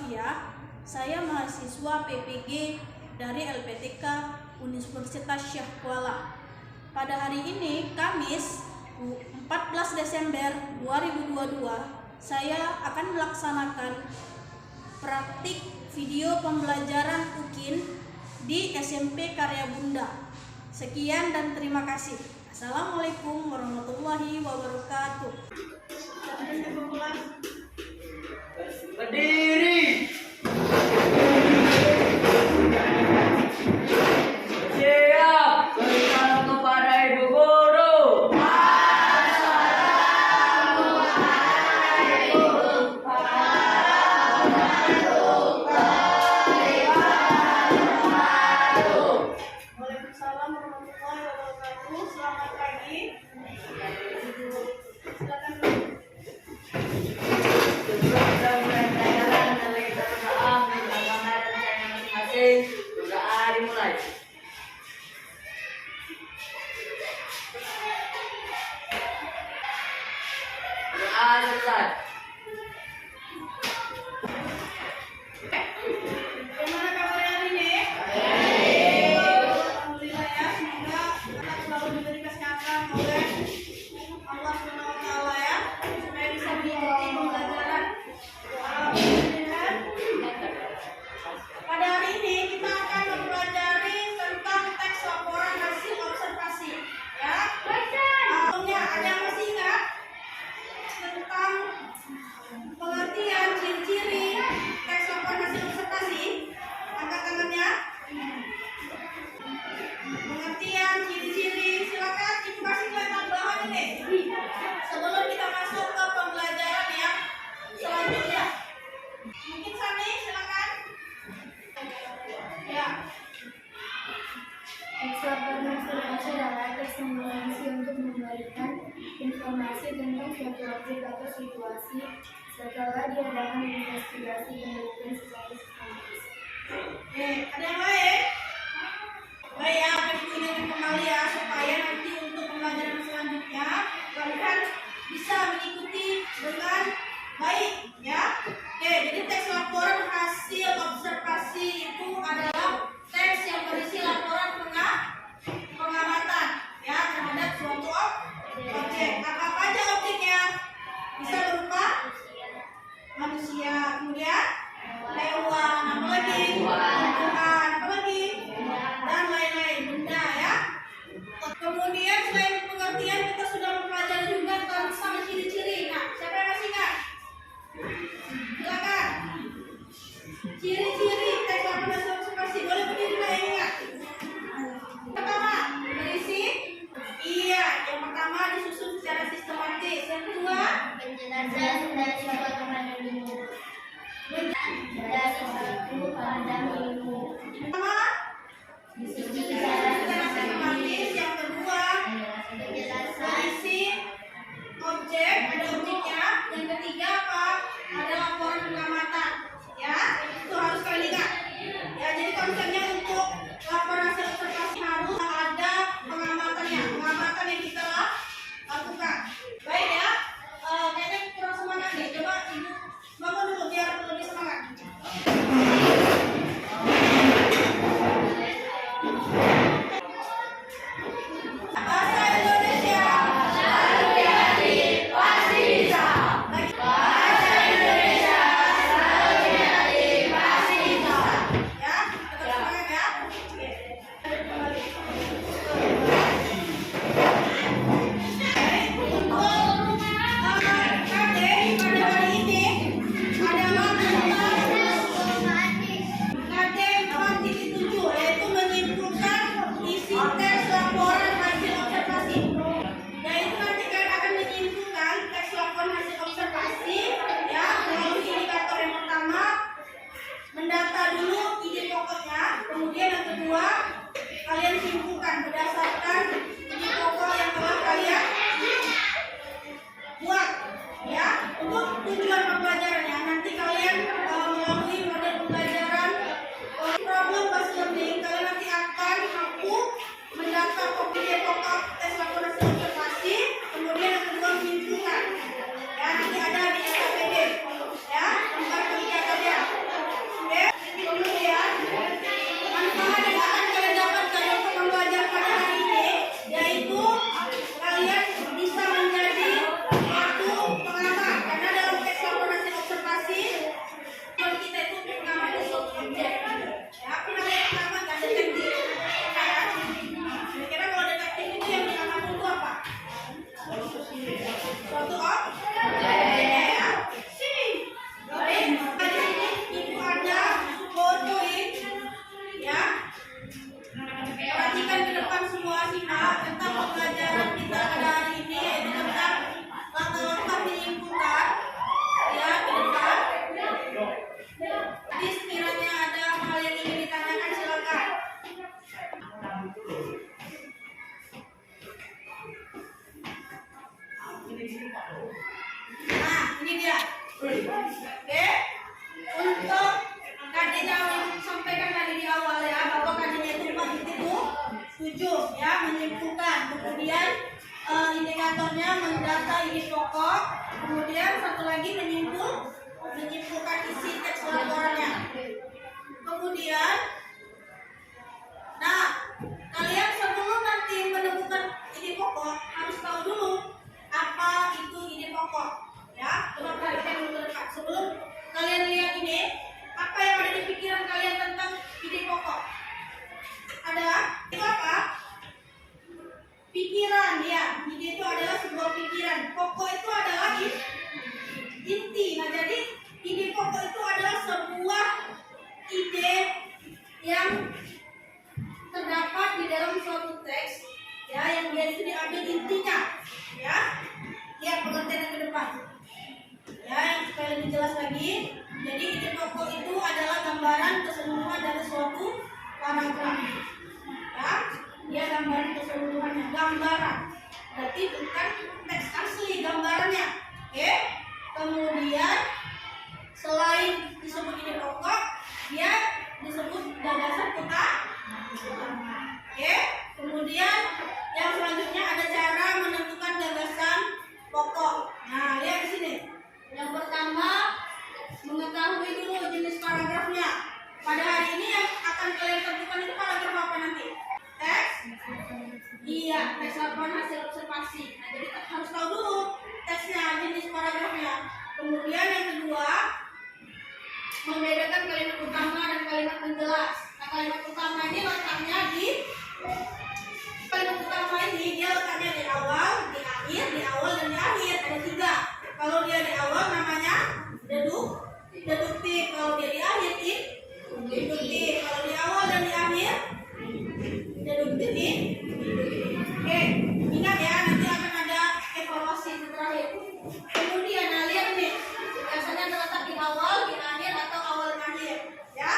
Sofia. Saya mahasiswa PPG dari LPTK Universitas Syekh Kuala. Pada hari ini, Kamis 14 Desember 2022, saya akan melaksanakan praktik video pembelajaran UKIN di SMP Karya Bunda. Sekian dan terima kasih. Assalamualaikum warahmatullahi wabarakatuh. Berdiri. Siap. Bersalam kepada Ibu Guru. Waalaikumsalam warahmatullahi wabarakatuh. Selamat pagi. Silakan. Sebelum kita mulai pelajaran, mari kita berdoa minta kamar dan saya masing-masing. Doa dimulai. Doa selesai. Bagaimana kabarnya hari ini? Alhamdulillah ya, semoga kita selalu diberi kesehatan oleh Allah SWT ya, supaya bisa mengikuti pembelajaran. Alhamdulillah. Pada hari ini kita akan mempelajari tentang teks laporan hasil observasi ya. Contohnya ada yang masih ingat tentang pengertian ciri-ciri teks laporan hasil observasi? Angkat tangannya. Pengertian ciri-ciri, silakan ibu kasih kelihatan bahan ini sebelum kita masuk ke pembelajaran yang selanjutnya. Mungkin Sani silakan. Ya. Teks laporan observasi adalah teks yang berfungsi untuk memberikan informasi tentang suatu objek atau situasi setelah diadakan investigasi penelitian secara sistematis. Ada yang lain? Baik ya, akan diingatkan kembali ya supaya nanti untuk pembelajaran selanjutnya kalian bisa mengikuti dengan baik ya. Oke, jadi teks laporan hasil observasi itu adalah teks yang berisi laporan pengamatan ya terhadap suatu objek. Apa aja objeknya? Bisa berupa manusia, kemudian hewan, apa lagi? Tumbuhan, apa lagi? Dan lain-lain, benda ya. Kemudian selain pengertian kita sudah mempelajari juga tentang ciri-ciri. Nah, siapa yang masih ingat? Silakan. Ciri-ciri teks laporan hasil observasi. Boleh berdiri lah yang ingat. Pertama, berisi. Iya, yang pertama disusun secara sistematis. Yang kedua, Penjelasan dari suatu pada ilmu. Dari suatu pada ilmu. pertama Disusun secara secara sistematis. Yang kedua, penjelasan berisi objek, ada objeknya. Yang ketiga apa? Ada laporan pengamatan. Ya, itu harus kalian ingat. Ya, jadi konsepnya untuk laporan hasil observasi harus ada pengamatannya, pengamatan yang kita lakukan. Baik ya, kayaknya kurang semangat nih. Coba ibu bangun dulu biar lebih semangat. Bahasa Indonesia. Selalu kreatif, pasti bisa. Bahasa Indonesia. Selalu kreatif, pasti bisa. Ya, tetap semangat ya. Oke. Kembali. Pada hari ini adalah KD 4.7, yaitu menyimpulkan isi teks laporan hasil observasi. Yaitu nanti kalian akan menyimpulkan teks laporan hasil observasi ya melalui indikator yang pertama, mendata dulu ide pokoknya, kemudian yang kedua kalian simpulkan berdasarkan ide pokok yang telah kalian buat ya. Untuk tujuan pembelajarannya nanti kalian melalui model pembelajaran problem based learning, kalian nanti akan mampu mendata ide pokok tes laporan hasil observasi, kemudian yang kedua menyimpulkan ya, nanti ada di SKPD ya, tempat kerja kalian. 7 ya, menyimpulkan. Kemudian indikatornya mendata ide pokok. Kemudian satu lagi menyimpulkan isi teks laporannya. Kemudian, nah, kalian sebelum nanti menemukan ide pokok harus tahu dulu apa itu ide pokok. Ya, coba kalian dulu dekat. Sebelum kalian lihat ini, apa yang ada di pikiran kalian tentang ide pokok? Ada itu apa? Pikiran ya. Ide itu adalah sebuah pikiran. Pokok itu adalah inti. Nah, jadi ide pokok itu adalah sebuah ide yang terdapat di dalam suatu teks ya, yang dia itu diambil intinya ya. Lihat pengertian ke depan ya, yang supaya lebih jelas lagi. Jadi ide pokok itu adalah gambaran keseluruhan dari suatu paragraf ya. Dia gambaran keseluruhannya, gambaran berarti bukan teks asli, gambarannya. Oke. Kemudian selain disebut ide pokok, dia disebut gagasan utama. Oke. Kemudian yang selanjutnya ada cara menentukan gagasan pokok. Nah, lihat di sini. Yang pertama, mengetahui dulu jenis paragrafnya. Pada hari ini yang akan kalian tentukan itu paragraf apa nanti? Teks? Iya, teks laporan hasil observasi. Nah, jadi harus tahu dulu teksnya, jenis paragrafnya. Kemudian yang kedua, membedakan kalimat utama dan kalimat penjelas. Nah, kalimat utama ini letaknya di kalimat utama ini dia letaknya di awal, di akhir, di awal dan di akhir. Ada 3. Kalau dia di awal namanya deduktif. Kalau dia di akhir induktif. Kalau di awal dan di akhir deduktif. Oke, ingat ya, nanti akan ada evaluasi terakhir. Kemudian nah, lihat nih, biasanya terletak di awal, di akhir atau awal dan akhir ya.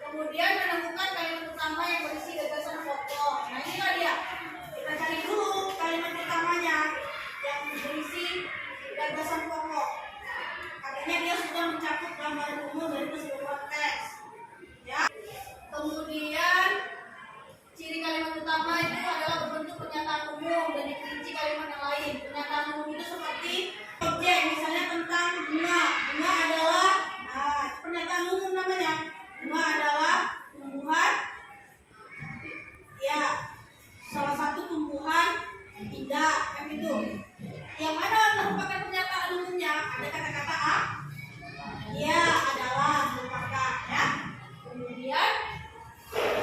Kemudian menemukan kalimat utama yang berisi gagasan pokok. Nah, inilah dia. Kita cari dulu kalimat utamanya yang berisi gagasan pokok. Artinya dia sudah mencakup gambaran umum dari keseluruhan teks. Ya. Kemudian ciri kalimat utama itu adalah berbentuk pernyataan umum dan dirinci kalimat yang lain. Pernyataan umum itu seperti objek, misalnya tentang bunga. Bunga adalah pernyataan umum namanya. Bunga adalah tumbuhan ya, salah satu tumbuhan indah kan itu. Yang mana merupakan pernyataan umumnya ada kata-kata ya, adalah merupakan ya. Kemudian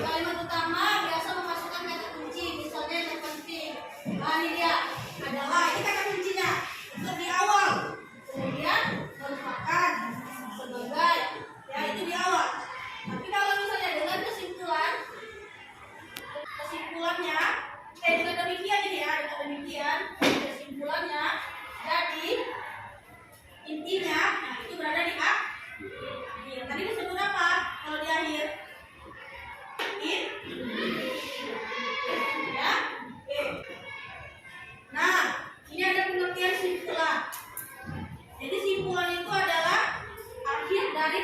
kalimat utama biasa memasukkan kata kunci, misalnya yang penting. Nah, ini dia adalah, ini kata kuncinya untuk di awal. Kemudian merupakan sebagai ya, itu di awal. Tapi kalau misalnya dengan kesimpulannya dengan demikian ini ya, dengan demikian kesimpulannya jadi intinya, nah itu berada di akhir. Tadi disebut apa kalau di akhir? Ya. Oke. Nah, ini ada pengertian simpulan. Jadi simpulan itu adalah akhir dari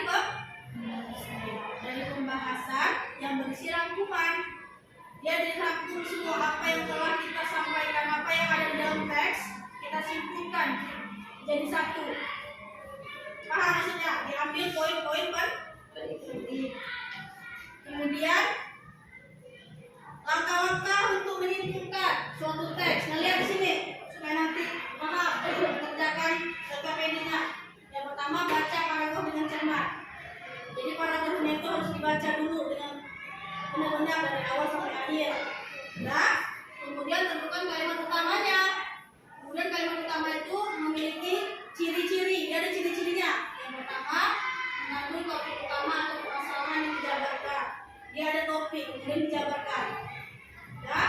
pembahasan yang berisi rangkuman. Dia dirangkum semua apa yang telah kita sampaikan, apa yang ada di dalam teks, kita simpulkan jadi satu. Paham maksudnya? Diambil poin-poin penting. Kemudian langkah-langkah untuk menyimpulkan suatu teks. Nah, lihat di sini supaya nanti paham mengerjakan LKPD-nya. Yang pertama, baca paragraf dengan cermat. Jadi paragrafnya itu harus dibaca dulu dengan benar-benar dari awal sampai akhir. Nah, kemudian tentukan kalimat utamanya. Kemudian kalimat utama itu memiliki ciri-ciri. Dia ada ciri-cirinya. Yang pertama, mengandung topik utama atau permasalahan yang dijabarkan. Dia ada topik, kemudian dijabarkan. Ya.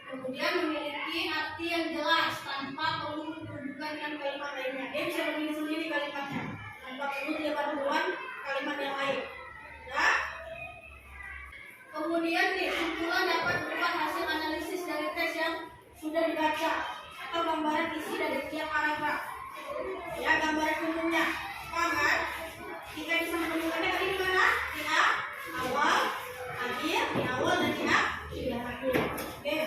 Kemudian memiliki arti yang jelas tanpa perlu dihubungkan dengan kalimat lainnya. Dia bisa berdiri sendiri kalimatnya tanpa perlu dia bantuan kalimat yang lain. Ya. Kemudian kesimpulan dapat berupa hasil analisis dari teks yang sudah dibaca atau gambaran isi dari tiap paragraf. Ya, gambaran umumnya. Paham kan? Kita bisa menemukannya tadi di mana? Di awal, akhir, di awal dan di akhir. Oke.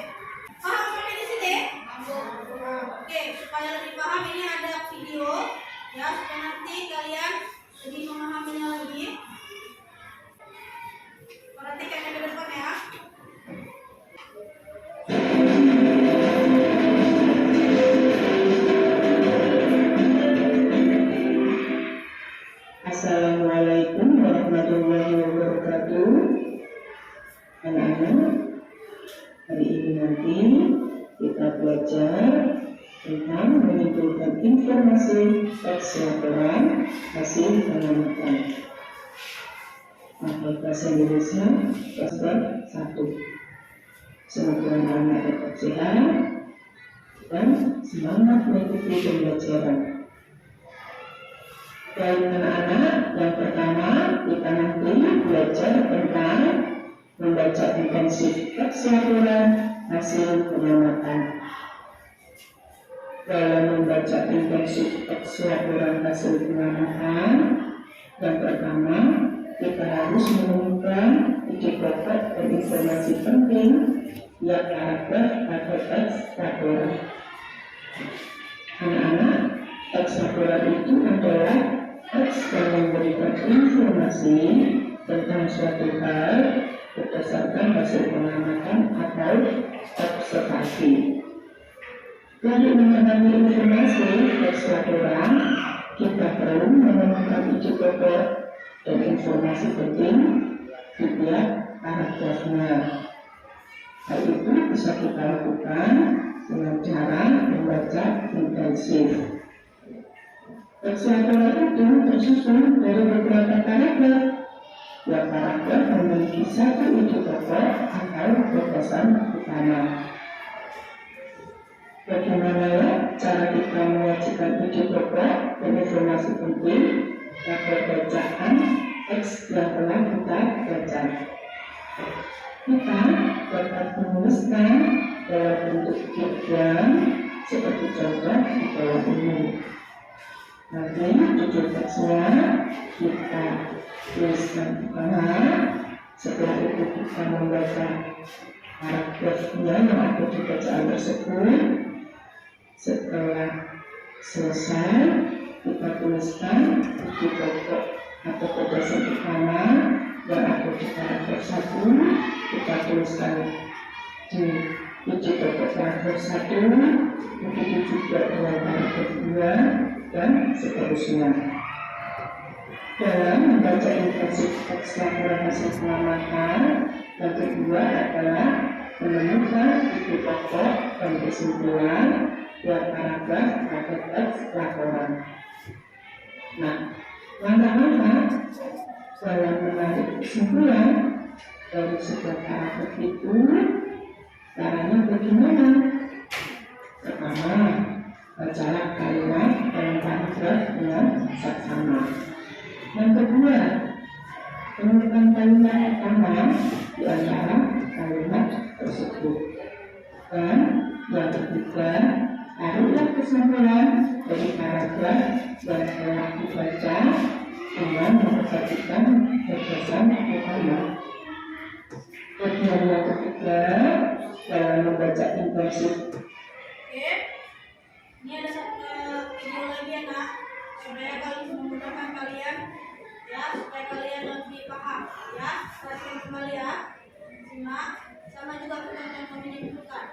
Hari ini nanti kita belajar tentang mengumpulkan informasi teks laporan hasil pengamatan. Maka bahasa Indonesia kelas 1. Semoga anak tetap sehat dan semangat mengikuti pembelajaran. Dan anak-anak, yang pertama kita nanti belajar tentang membaca intensif teks laporan hasil pengamatan. Dalam membaca intensif teks laporan hasil pengamatan, yang pertama kita harus menemukan ide pokok dan informasi penting yang karakter atau teks laporan. Anak-anak, teks laporan itu adalah teks yang memberikan informasi tentang suatu hal berdasarkan hasil pengamatan atau observasi. Dari mengetahui informasi teks laporan, kita perlu menemukan ide pokok dan informasi penting di tiap paragrafnya. Hal itu bisa kita lakukan dengan cara membaca intensif. Teks laporan itu tersusun dari beberapa paragraf. Tiap paragraf memiliki satu ide pokok atau gagasan utama. Bagaimana cara kita menyajikan ide pokok dan informasi penting pada bacaan teks yang telah kita baca? Kita dapat menuliskan dalam bentuk diagram seperti contoh di bawah ini. Nanti judul teksnya kita tuliskan di tengah. Setelah itu kita membaca paragrafnya yang ada di bacaan tersebut. Setelah selesai, kita tuliskan ide pokok atau gagasan utama yang ada di paragraf 1. Kita tuliskan di ide pokok paragraf 1, begitu juga dengan paragraf 2 dan seterusnya. Dalam membaca intensif teks laporan hasil pengamatan, yang kedua adalah menemukan ide pokok dan kesimpulan yang paragraf atau teks laporan. Nah, langkah-langkah dalam menarik kesimpulan dari sebuah paragraf itu caranya bagaimana? Pertama, bacalah kalimat dalam paragraf dengan saksama. Yang kedua, temukan kalimat pertama di antara kalimat tersebut. Dan yang ketiga, taruhlah kesimpulan dari paragraf yang telah dibaca dengan memperhatikan gagasan utama. Bagian yang ketiga dalam membaca intensif. Oke, ini ada satu video lagi ya nak, supaya kalian memudahkan kalian ya, supaya kalian lebih paham ya. Perhatikan kembali ya, simak sama juga pertanyaan kami dibutuhkan.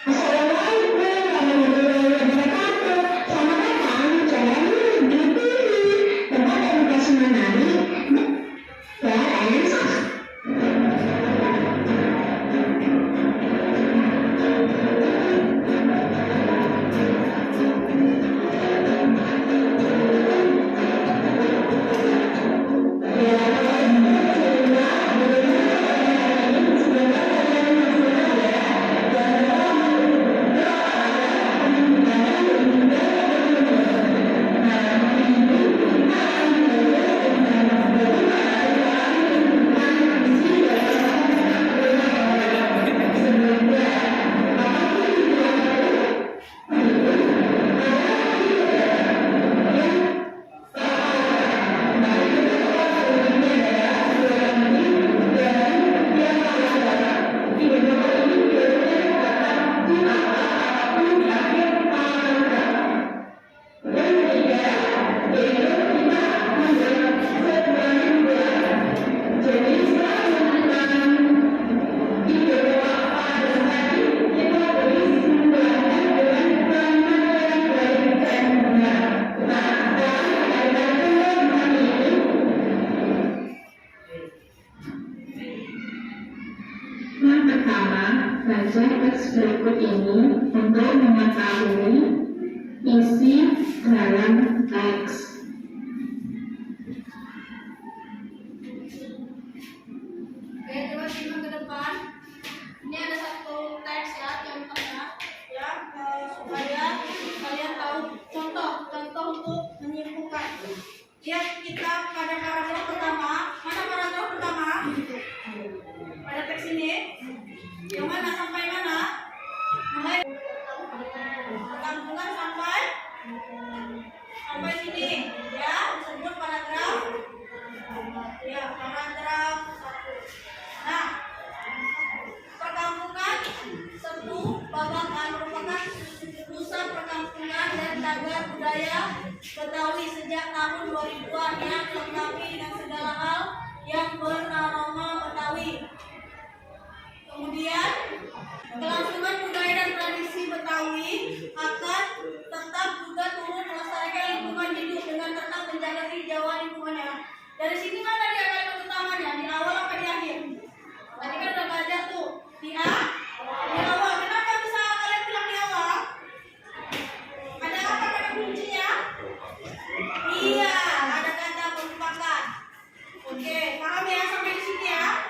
Assalamualaikum warahmatullahi wabarakatuh. Selamat datang di channel Beauty, tempat edukasi menarik dan sah. Baca teks berikut ini untuk mengetahui isi dalam teks. Oke, coba simak ke depan. Ini ada satu teks ya, contohnya ya, supaya kalian tahu contoh untuk menyimpulkan. Lihat kita pada paragraf pertama. Mana paragraf pertama? Pada teks ini. Yang mana sampai mana? Mulai perkampungan sampai sini ya, disebut paragraf. Ya, paragraf 1. Nah, perkampungan 1 babakan merupakan pusat perkampungan dan tagar budaya Betawi sejak tahun 2000-an yang dilengkapi dengan segala hal yang beraroma Betawi. Kemudian, kelangsungan budaya dan tradisi Betawi akan tetap juga turut melestarikan lingkungan hidup dengan tetap menjaga kehijauan lingkungannya. Dari sini mana dia kalimat utamanya? Di awal apa di akhir? Tadi kan udah baca tuh. Di awal. Kenapa bisa kalian bilang di awal? Ada apa kata kuncinya? Iya, ada kata merupakan. Oke, paham ya sampai di sini ya?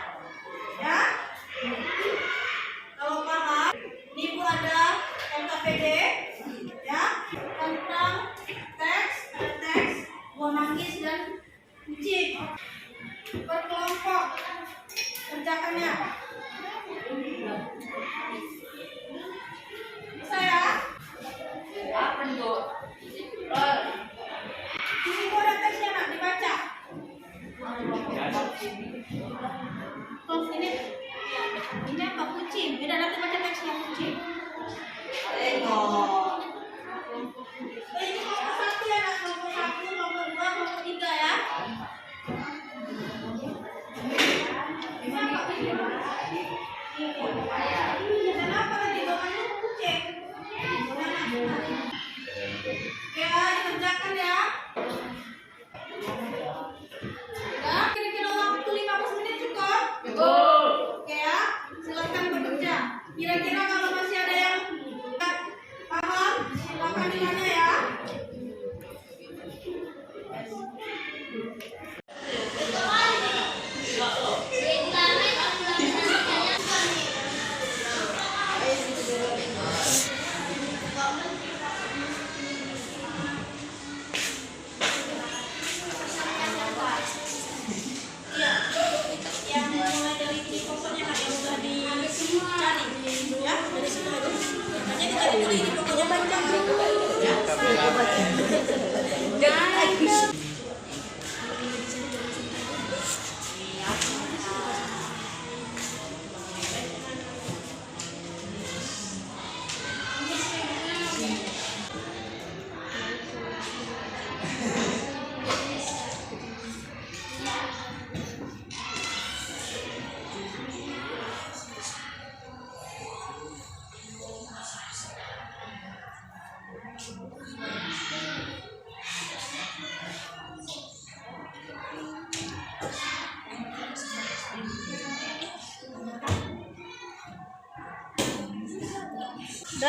Ya? Kalau paham, ini Bu ada LKPD ya, tentang teks, buah manggis dan kunci. Berkelompok kerjakannya. Bisa ya? Apa itu? Ini Bu ada teksnya, nak dibaca. Ini apa? Kucing. Beda nanti baca teksnya kucing. Ini kelompok 1 ya, nak. Kelompok 1, kelompok 2, kelompok 3 ya. Kenapa tadi bawahnya kucing? Oke, dikerjakan ya. Ya, kira-kira waktu 15 menit cukup? Betul. Oke ya, silakan bekerja. Kira-kira kalau masih ada yang nggak paham, silakan ditanya ya. Iya, yang mulai dari ini pokoknya yang udah dicari ya, dari situ aja. Hanya dicari dulu ini pokoknya baca. Udah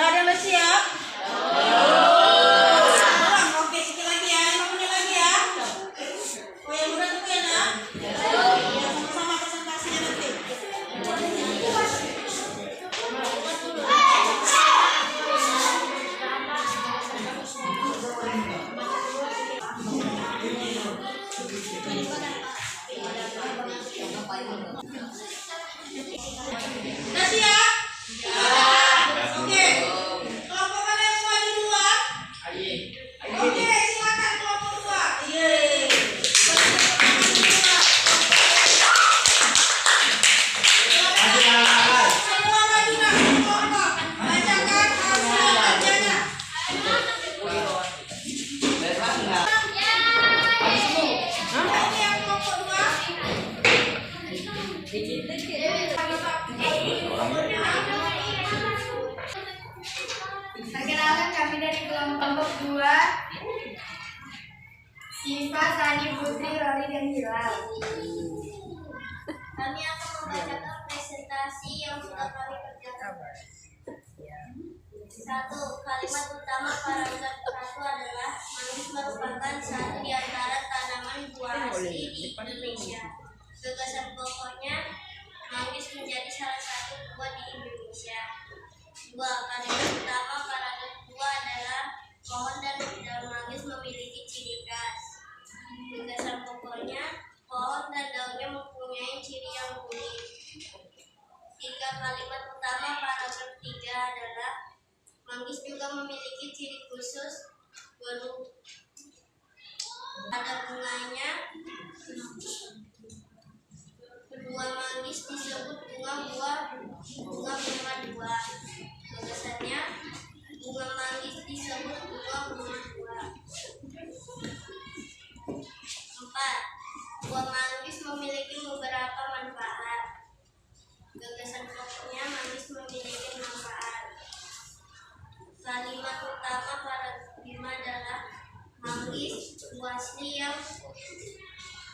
ada yang siap? Oke, sedikit lagi ya, 5 menit lagi ya. Oh yang udah tuh ya nak? Ya, sama-sama presentasinya nanti. Udah siap? Oke. Kelompok kalian semua di luar? Oke, silakan kelompok 2. Yeay. Semua maju nak kelompok. Bacakan hasil kerjanya. Ini yang kelompok 2. Perkenalkan kami dari kelompok 2, Siva, Sani, Putri, Loli, dan Hilal. Kami akan membacakan presentasi yang sudah kami kerjakan. 1. Kalimat utama paragraf 1 adalah manggis merupakan satu di antara tanaman buah asli di Indonesia. Gagasan pokoknya, manggis menjadi salah satu buah di Indonesia. 2. Kalimat utama paragraf 2 adalah pohon dan daun manggis memiliki ciri khas. Gagasan pokoknya, pohon dan daunnya mempunyai ciri yang unik. 3. Kalimat utama paragraf 3 adalah manggis juga memiliki ciri khusus berupa pada bunganya. Bunga manggis disebut bunga buah. Gagasannya, bunga manggis disebut bunga buah. 4. Buah manggis memiliki beberapa manfaat. Gagasan pokoknya, manggis memiliki manfaat. Kalimat utama paragraf 5 adalah manggis buah asli yang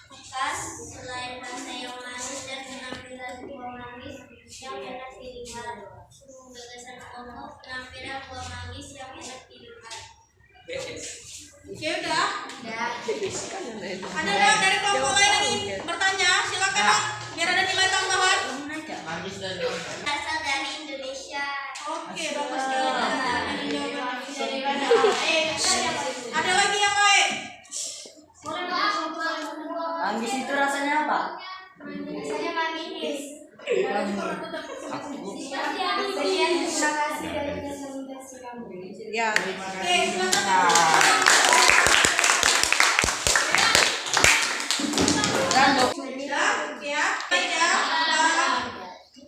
khas. Selain rasa yang manis dan penampilan buah manggis yang enak dilihat, gagasan pokok penampilan buah manggis yang enak dilihat. Oke, udah? Ya. Ada yang dari kelompok lain yang ingin bertanya? Silakan, Nak. Biar ada nilai tambahan. Berasal dari Indonesia. Oke, bagus sekali. Ada lagi yang lain? Manggis itu rasanya apa? Rasanya manis. Bukan. Sekian, terima kasih dari presentasi kamu. Ya. Oke, silakan. Sudah, ya. Baik ya.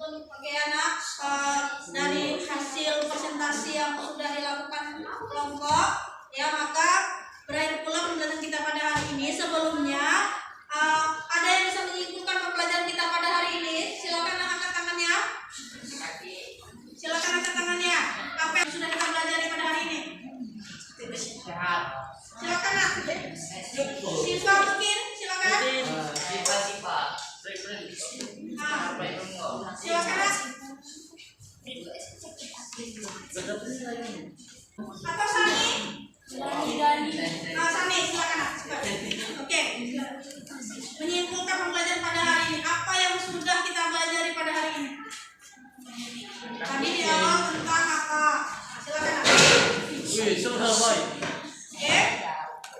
Oke, anak. Dari hasil presentasi yang sudah dilakukan kelompok, ya, maka berakhir pula pembelajaran kita pada hari ini. Sebelumnya, ada yang bisa menyimpulkan pembelajaran kita pada hari ini? Silakan angkat tangannya. Silakan angkat tangannya. Apa yang sudah kita pelajari pada hari ini? Silakan, Nak. Siswa mungkin, silakan. Silakan, Nak. Atau Sani? Sani, silakan, Nak. Cepat. Oke. Menyimpulkan pembelajaran pada hari ini. Apa yang sudah kita pelajari pada hari ini? Tadi di awal tentang apa? Silakan, Nak. Oke.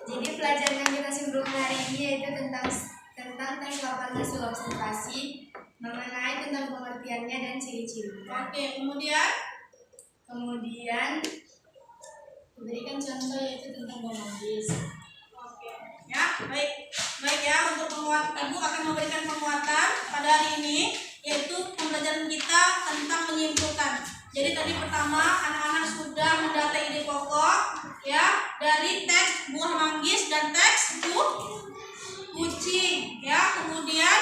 Jadi pelajaran yang kita simpulkan hari ini yaitu tentang tes 8 hasil observasi mengenai tentang pengertiannya dan ciri-cirinya. Oke, kemudian Berikan contoh yaitu tentang buah manggis. oke. Ya, baik. Baik ya, untuk penguat Ibu akan memberikan penguatan pada hari ini yaitu pembelajaran kita tentang menyimpulkan. Jadi tadi pertama anak-anak sudah mendata ide pokok ya dari teks buah manggis dan teks kucing ya. Kemudian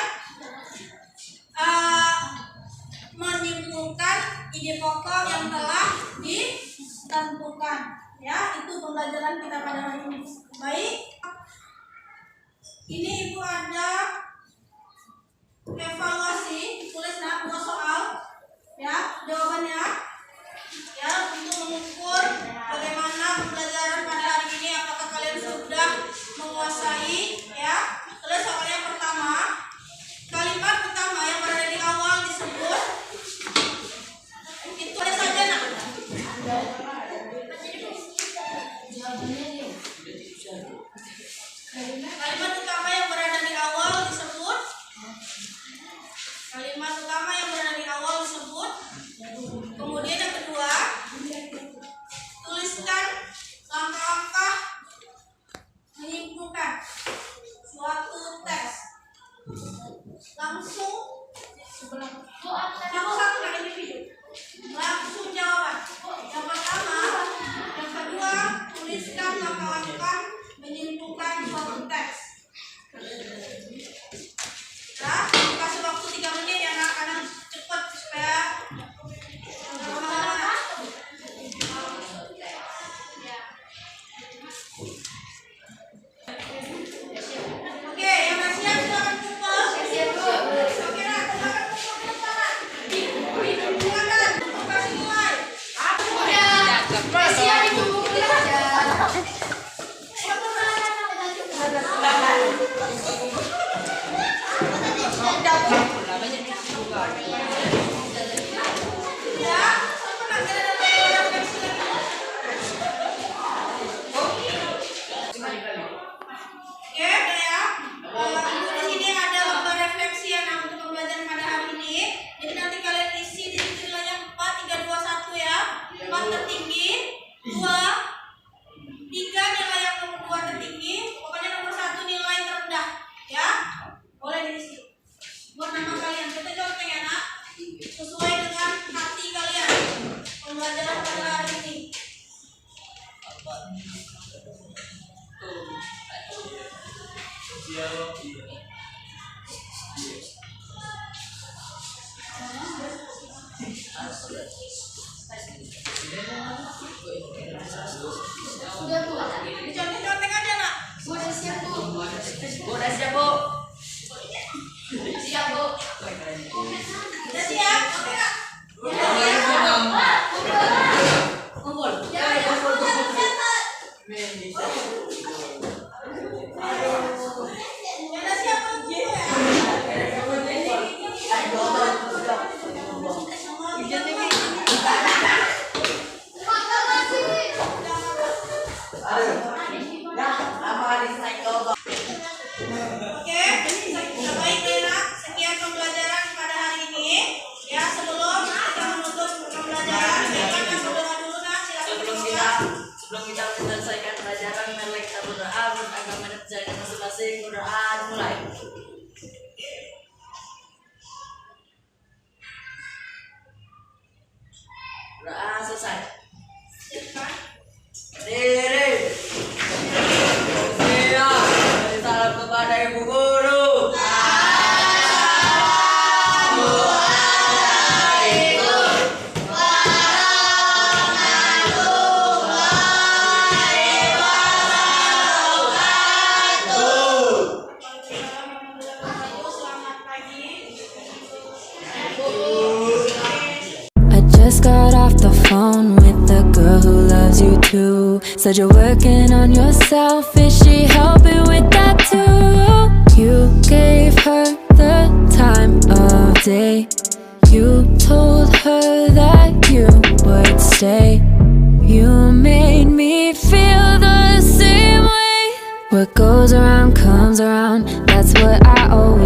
menyimpulkan ide pokok yang telah ditentukan ya. Itu pembelajaran kita pada hari ini. Baik, ini Ibu ada evaluasi, tulis nah 2 soal ya, jawabannya ya, untuk mengukur bagaimana pembelajaran pada hari ini, apakah kalian sudah menguasai ya. Tulis soal yang pertama, kalimat utama yang berada di awal disebut itu ada saja, Nak. Kalimat utama yang berada di awal disebut kemudian yang kedua, tuliskan langkah-langkah menyimpulkan suatu teks. Langsung satu kali individu. Langsung jawaban. Yang pertama, yang kedua, tuliskan langkah-langkah menyimpulkan suatu teks. Nah, kasih waktu 3 menit ya anak-anak, cepat supaya oke, yang masih silakan kumpul. Oke, nah, silakan kumpul di depan. who loves you too. Said you're working on yourself, is she helping with that too? You gave her the time of day. You told her that you would stay. You made me feel the same way. What goes around comes around, that's what I always